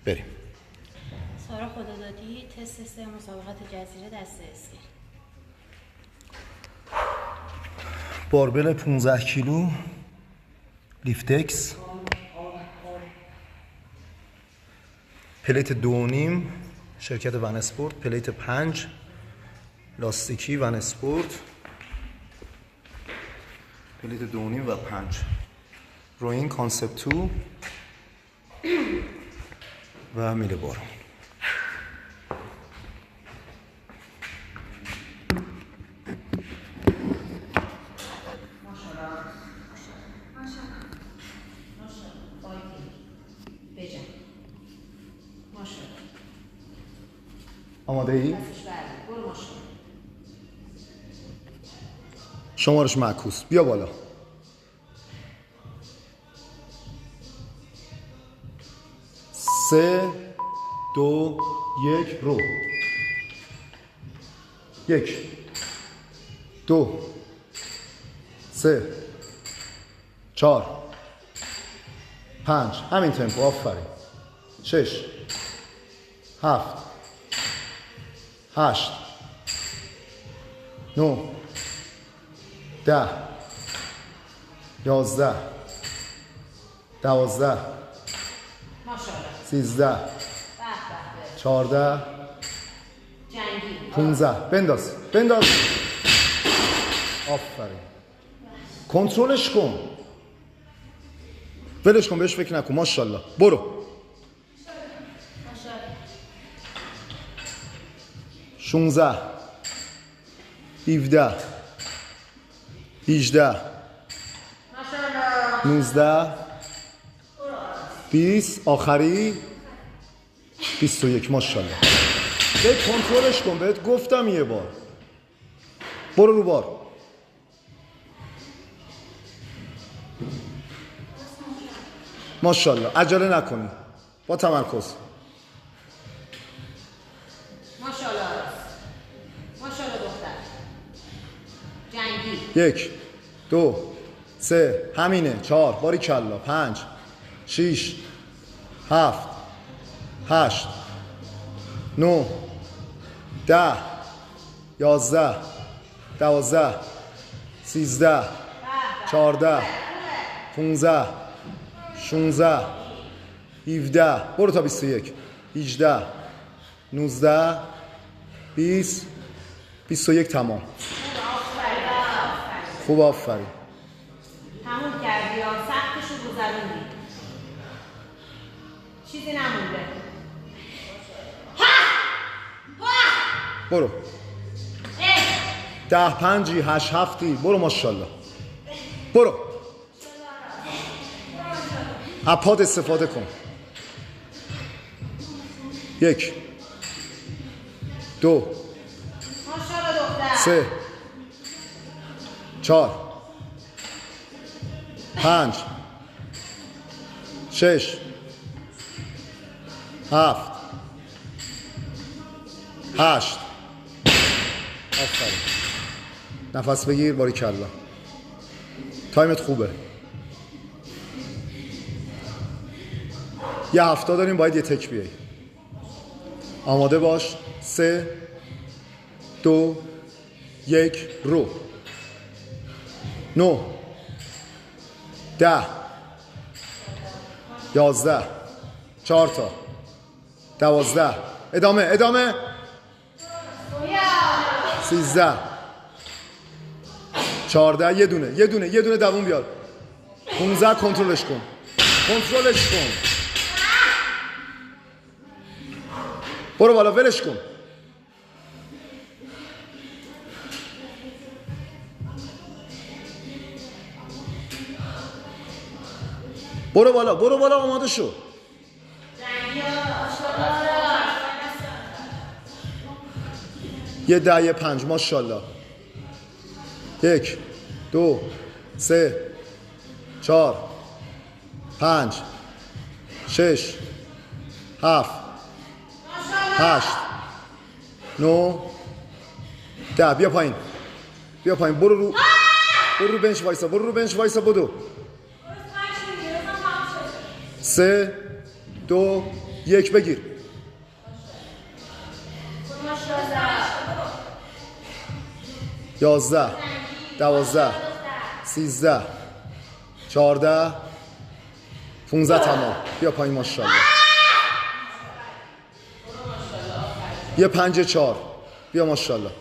بریم. سارا خدادادی، تست 3 مسابقات جزیره دسته اسکیل. باربل 15 کیلو لیفتکس، پلیت 2.5 شرکت ون اسپورت، پلیت 5 لاستیکی ون اسپورت، پلیت 2.5 و 5 روین کانسپت 2 و میله بارون. آماده ای؟ شمارش معکوس، بیا بالا. سه دو یک رو. 1 2 3 4 5 همین تمپو. آفرین. 6 7 8 9 10 11 12 13 14 15 بنداز بنداز. آفرین. کنترلش کن، ولش کن، بهش فکر نکن. ماشاءالله. برو. 16 17 18 19 20 آخری 21. ماشاءالله. به کنترلش کن، بهت گفتم یه بار. برو رو بار. ماشاءالله. عجله نکنی، با تمرکز. ماشاءالله. ماشاءالله دختر. جنگی. 1 2 3 همینه. 4 باریکلا. 5 6 7 8 9 10 11 12 13 14 15 16 17 برو تا 21 18 19 20 21. تمام. خوب. آفرین. تموم کردی یا سختشو گذروندی؟ چیزی نمونده. برو. 10 5 8 7 برو. ماشاءالله. برو. اپاد استفاده کن. 1 2 ماشاءالله دختر. 3 4 5 6 7 8. آفرین. نفس بگیر. باریکلا. تایمت خوبه. یه 70 داریم، باید یه تک بیایی. آماده باش. 3 2 1 رو. 9 10 11 4 تا 12 ادامه ادامه 13 14 یه دونه دووم بیار. 15 کنترلش کن. کنترلش کن. برو بالا. ولش کن. برو بالا. برو بالا. آماده شو. یه 10 یه 5. ماشاءالله. 1 2 3 4 5 6 7 8 9 10. بیا پایین. بیا پایین. برو رو بنچ وایسا. برو رو بنچ وایسا. بدو. 3 2 یک بگیر. 11 12 13 14 15 تمام. بیا پایین ماشاءالله. یه 5 4 بیا ماشاءالله.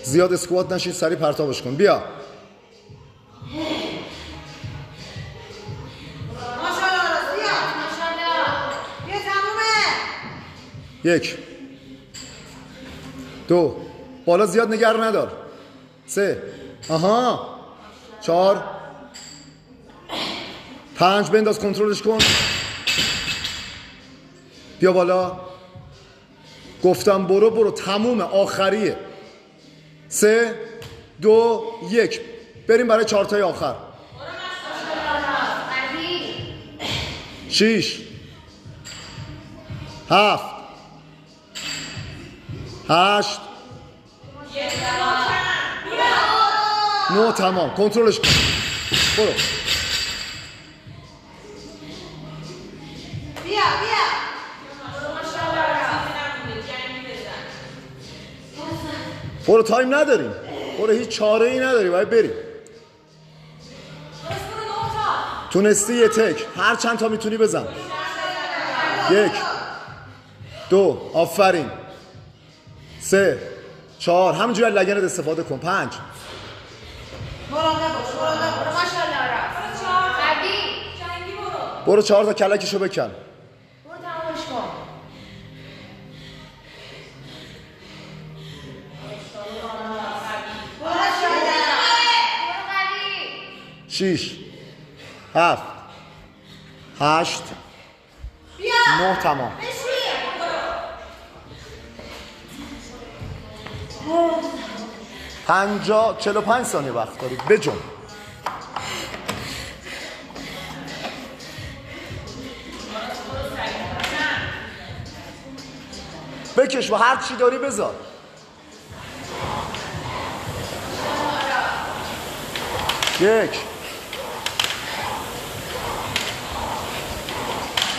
زیاد اسکوات نشید، سریع پرتابش کن. بیا. یک 2 بالا زیاد نگر ندار. 3 آها 4 5 بنداز کنترلش کن. بیا بالا. گفتم برو تمومه، آخریه. 3 2 1 بریم برای 4 تای آخر. 6 7 8 9 تمام. کنترلش کن. برو. برو تایم نداریم. برو هیچ چاره ای نداری، باید بریم. تونستی یه تک هر چند تا میتونی بزن. 1 2 آفرین. 3 4 همینجوری لگنت استفاده کن. 5 برو 4 تا کلکشو بکن. برو تمامش کن. 6 7 8 9 تمام. 45 ثانیه وقت داری. بجن. بکش و هر چی داری بذار. 1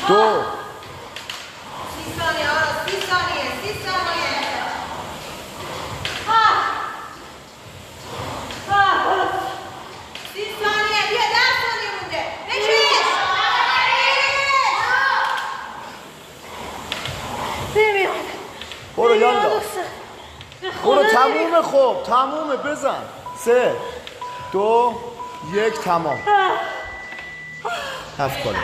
2 برو یالا. برو تمومه. خب تمومه، بزن. 3 2 1 تمام. 7 کاره.